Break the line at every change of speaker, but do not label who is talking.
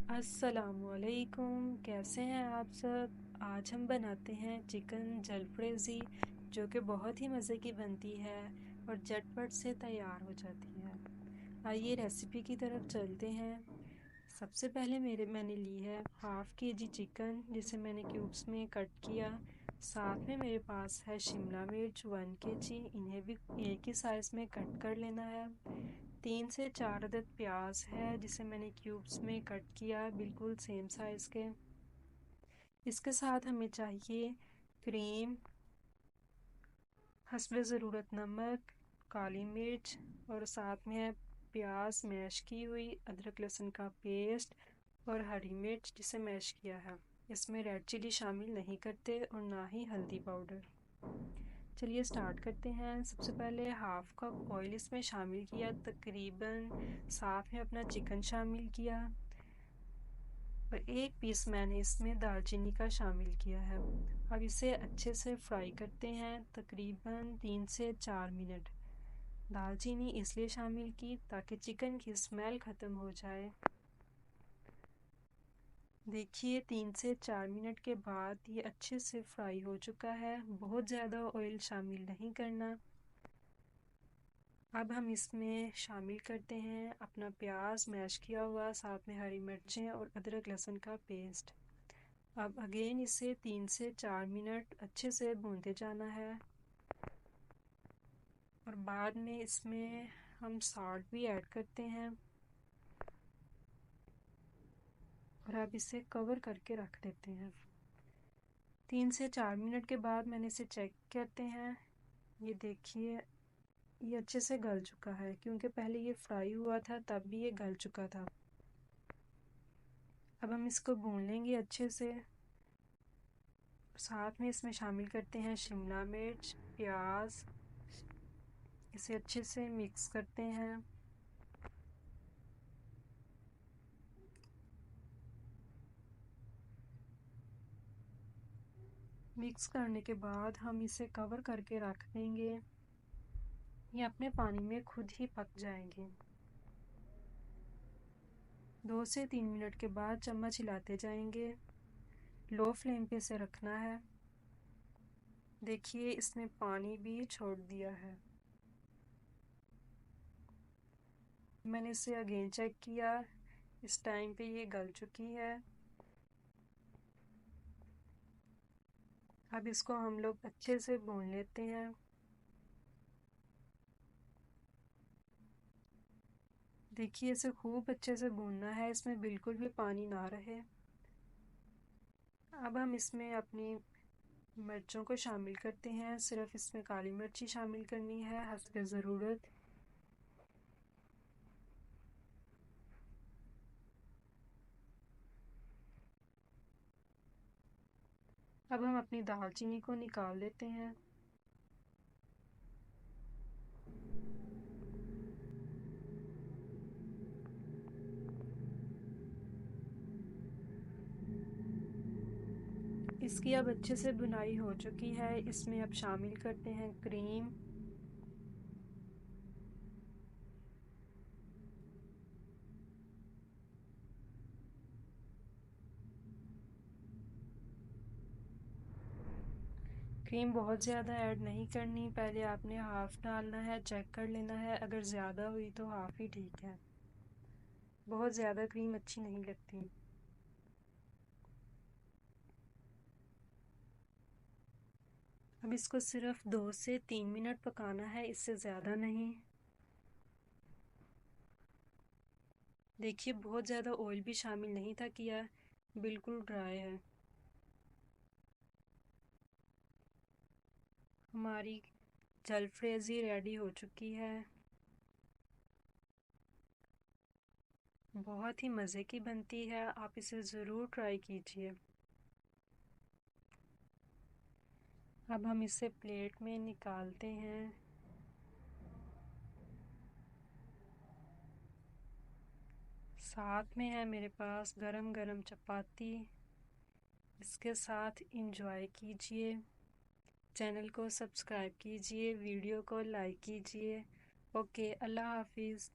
अस्सलामुअलैकुम, कैसे हैं आप सब। आज हम बनाते हैं चिकन जलफ्रेज़ी, जो कि बहुत ही मज़े की बनती है और झटपट से तैयार हो जाती है। आइए रेसिपी की तरफ चलते हैं। सबसे पहले मैंने ली है हाफ़ केजी चिकन, जिसे मैंने क्यूब्स में कट किया। साथ में मेरे पास है शिमला मिर्च 1 केजी, इन्हें भी एक ही साइज़ में कट कर लेना है। 3 से 4 अदद प्याज है, जिसे मैंने क्यूब्स में कट किया, बिल्कुल सेम साइज़ के। इसके साथ हमें चाहिए क्रीम, हस्बे ज़रूरत नमक, काली मिर्च और साथ में है प्याज मैश की हुई, अदरक लहसुन का पेस्ट और हरी मिर्च जिसे मैश किया है। इसमें रेड चिली शामिल नहीं करते और ना ही हल्दी पाउडर। चलिए स्टार्ट करते हैं। सबसे पहले हाफ़ कप ऑयल इसमें शामिल किया, तकरीबन। साथ में अपना चिकन शामिल किया और एक पीस मैंने इसमें दालचीनी का शामिल किया है। अब इसे अच्छे से फ्राई करते हैं, तकरीबन 3 से 4 मिनट। दालचीनी इसलिए शामिल की ताकि चिकन की स्मेल ख़त्म हो जाए। देखिए 3 से 4 मिनट के बाद ये अच्छे से फ्राई हो चुका है। बहुत ज़्यादा ऑयल शामिल नहीं करना। अब हम इसमें शामिल करते हैं अपना प्याज मैश किया हुआ, साथ में हरी मिर्चें और अदरक लहसुन का पेस्ट। अब अगेन इसे 3 से 4 मिनट अच्छे से भूनते जाना है और बाद में इसमें हम सॉल्ट भी ऐड करते हैं और अब इसे कवर करके रख देते हैं। 3 से 4 मिनट के बाद मैंने इसे चेक करते हैं। ये देखिए ये अच्छे से गल चुका है, क्योंकि पहले ये फ्राई हुआ था तब भी ये गल चुका था। अब हम इसको भून लेंगे अच्छे से। साथ में इसमें शामिल करते हैं शिमला मिर्च, प्याज। इसे अच्छे से मिक्स करते हैं। मिक्स करने के बाद हम इसे कवर करके रख देंगे। ये अपने पानी में खुद ही पक जाएंगे। 2 से 3 मिनट के बाद चम्मच हिलाते जाएंगे। लो फ्लेम पे इसे रखना है। देखिए इसने पानी भी छोड़ दिया है। मैंने इसे अगेन चेक किया, इस टाइम पे ये गल चुकी है। अब इसको हम लोग अच्छे से भून लेते हैं। देखिए इसे खूब अच्छे से भूनना है, इसमें बिल्कुल भी पानी ना रहे। अब हम इसमें अपनी मिर्चों को शामिल करते हैं। सिर्फ इसमें काली मिर्च ही शामिल करनी है, हस्बे ज़रूरत। अब हम अपनी दालचीनी को निकाल लेते हैं। इसकी अब अच्छे से बुनाई हो चुकी है। इसमें अब शामिल करते हैं क्रीम, क्रीम बहुत ज़्यादा ऐड नहीं करनी। पहले आपने हाफ़ डालना है, चेक कर लेना है, अगर ज़्यादा हुई तो हाफ़ ही ठीक है। बहुत ज़्यादा क्रीम अच्छी नहीं लगती। अब इसको सिर्फ 2 से 3 मिनट पकाना है, इससे ज़्यादा नहीं। देखिए बहुत ज़्यादा ऑयल भी शामिल नहीं था किया, बिल्कुल ड्राई है। हमारी जलफ्रेज़ी रेडी हो चुकी है। बहुत ही मज़े की बनती है, आप इसे ज़रूर ट्राई कीजिए। अब हम इसे प्लेट में निकालते हैं। साथ में है मेरे पास गरम गरम चपाती। इसके साथ इंजॉय कीजिए। चैनल को सब्सक्राइब कीजिए, वीडियो को लाइक कीजिए। ओके, अल्लाह हाफिज़।